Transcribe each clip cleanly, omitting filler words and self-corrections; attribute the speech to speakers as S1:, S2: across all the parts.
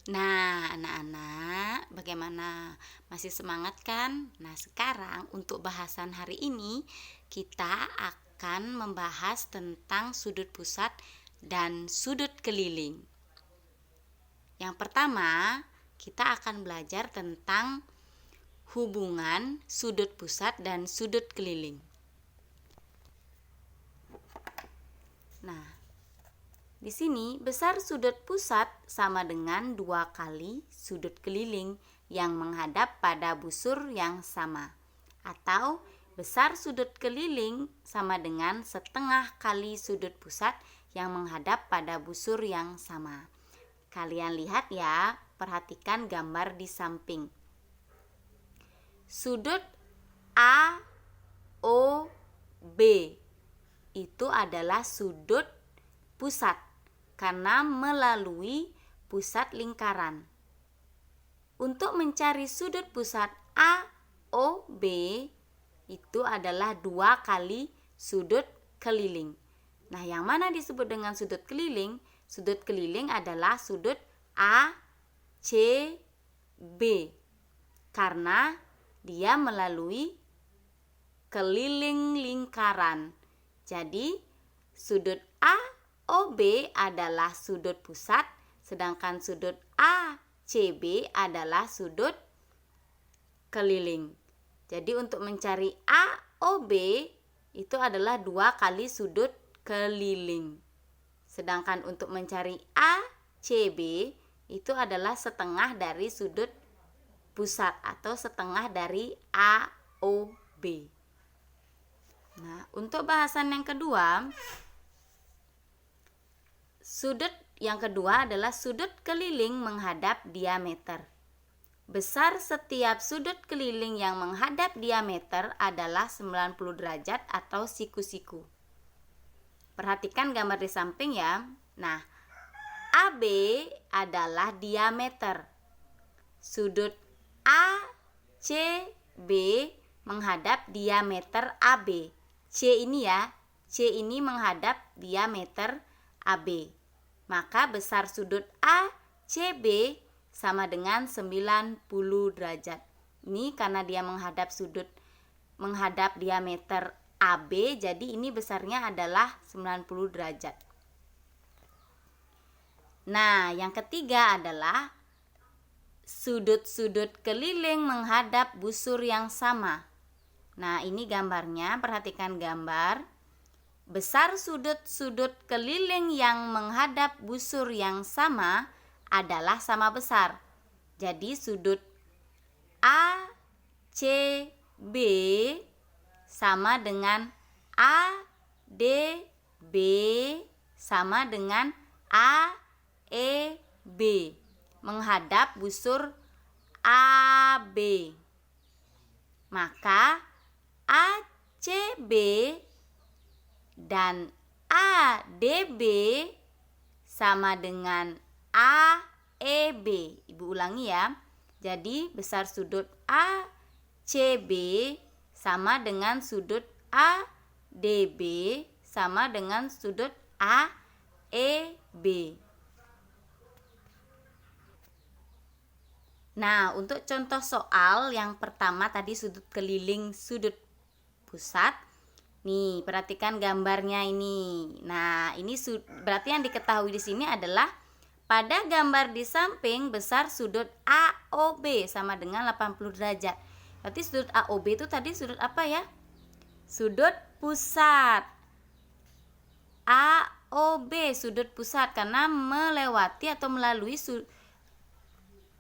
S1: Nah, anak-anak, bagaimana? Masih semangat kan? Nah, sekarang untuk bahasan hari ini kita akan membahas tentang sudut pusat dan sudut keliling. Yang pertama, kita akan belajar tentang hubungan sudut pusat dan sudut keliling. Nah, di sini besar sudut pusat sama dengan 2 kali sudut keliling yang menghadap pada busur yang sama. Atau besar sudut keliling sama dengan setengah kali sudut pusat yang menghadap pada busur yang sama. Kalian lihat ya, perhatikan gambar di samping. Sudut A, O, B itu adalah sudut pusat karena melalui pusat lingkaran. Untuk mencari sudut pusat AOB itu adalah 2 kali sudut keliling. Nah, yang mana disebut dengan sudut keliling? Sudut keliling adalah sudut ACB karena dia melalui keliling lingkaran. Jadi, sudut AOB adalah sudut pusat, sedangkan sudut ACB adalah sudut keliling. Jadi untuk mencari AOB itu adalah 2 kali sudut keliling. Sedangkan untuk mencari ACB itu adalah setengah dari sudut pusat atau setengah dari AOB. Nah, untuk bahasan yang kedua, sudut yang kedua adalah sudut keliling menghadap diameter. Besar setiap sudut keliling yang menghadap diameter adalah 90 derajat atau siku-siku. Perhatikan gambar di samping ya. Nah, AB adalah diameter. Sudut ACB menghadap diameter AB. C ini ya, C ini menghadap diameter AB. Maka besar sudut ACB sama dengan 90 derajat. Ini karena dia menghadap diameter AB, jadi ini besarnya adalah 90 derajat. Nah, yang ketiga adalah sudut-sudut keliling menghadap busur yang sama. Nah, ini gambarnya, perhatikan gambar. Besar sudut-sudut keliling yang menghadap busur yang sama adalah sama besar. Jadi sudut ACB sama dengan ADB sama dengan AEB menghadap busur AB. Maka ACB dan ADB sama dengan AEB. Ibu ulangi ya. Jadi besar sudut ACB sama dengan sudut ADB sama dengan sudut AEB. Nah, untuk contoh soal yang pertama tadi sudut keliling, sudut pusat. Nih, perhatikan gambarnya ini. Nah, ini berarti yang diketahui di sini adalah pada gambar di samping besar sudut AOB sama dengan 80 derajat. Berarti sudut AOB itu tadi sudut apa ya? Sudut pusat. AOB sudut pusat karena melewati atau melalui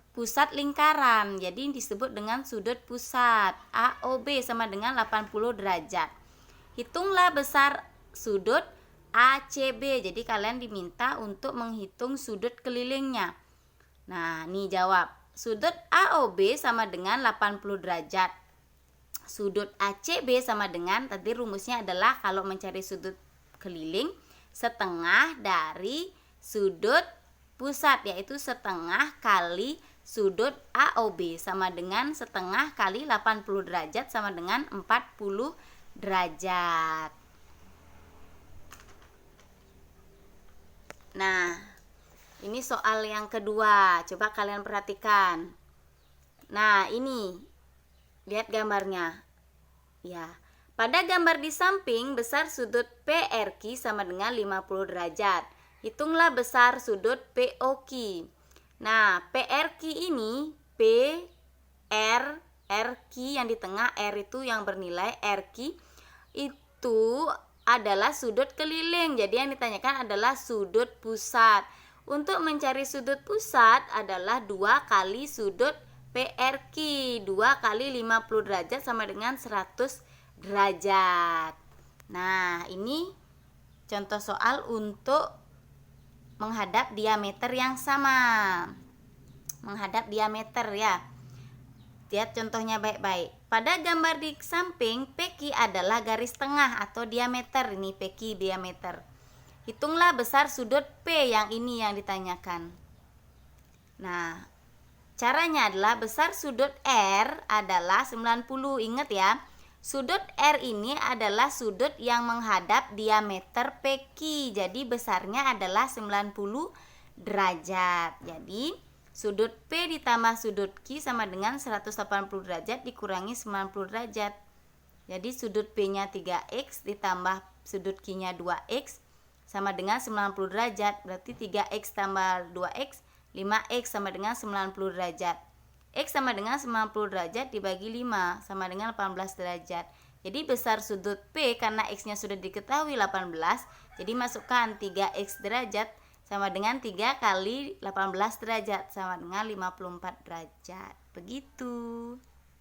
S1: pusat lingkaran. Jadi disebut dengan sudut pusat. AOB sama dengan 80 derajat. Hitunglah besar sudut ACB. Jadi kalian diminta untuk menghitung sudut kelilingnya. Nah, nih jawab. Sudut AOB sama dengan 80 derajat. Sudut ACB sama dengan, tadi rumusnya adalah kalau mencari sudut keliling, setengah dari sudut pusat, yaitu setengah kali sudut AOB sama dengan setengah kali 80 derajat sama dengan 40 derajat. Nah, Ini soal yang kedua, coba kalian perhatikan. Nah, ini lihat gambarnya. Ya, pada gambar di samping besar sudut PRQ sama dengan 50 derajat. Hitunglah besar sudut POQ. Nah, PRQ ini RQ yang di tengah, R itu yang bernilai, RQ itu adalah sudut keliling. Jadi yang ditanyakan adalah sudut pusat. Untuk mencari sudut pusat adalah 2 kali sudut PRQ. 2 kali 50 derajat sama dengan 100 derajat. Nah, ini contoh soal untuk menghadap diameter yang sama. Menghadap diameter ya. Lihat contohnya baik-baik. Pada gambar di samping, PQ adalah garis tengah atau diameter. Ini PQ diameter. Hitunglah besar sudut P yang ini yang ditanyakan. Nah, caranya adalah besar sudut R adalah 90. Ingat ya, sudut R ini adalah sudut yang menghadap diameter PQ. Jadi besarnya adalah 90 derajat. Jadi sudut P ditambah sudut Q sama dengan 180 derajat dikurangi 90 derajat. Jadi sudut P-nya 3X ditambah sudut Q-nya 2X sama dengan 90 derajat. Berarti 3X tambah 2X, 5X sama dengan 90 derajat. X sama dengan 90 derajat dibagi 5 sama dengan 18 derajat. Jadi besar sudut P karena X-nya sudah diketahui 18. Jadi masukkan 3X derajat sama dengan 3 kali 18 derajat sama dengan 54 derajat. Begitu.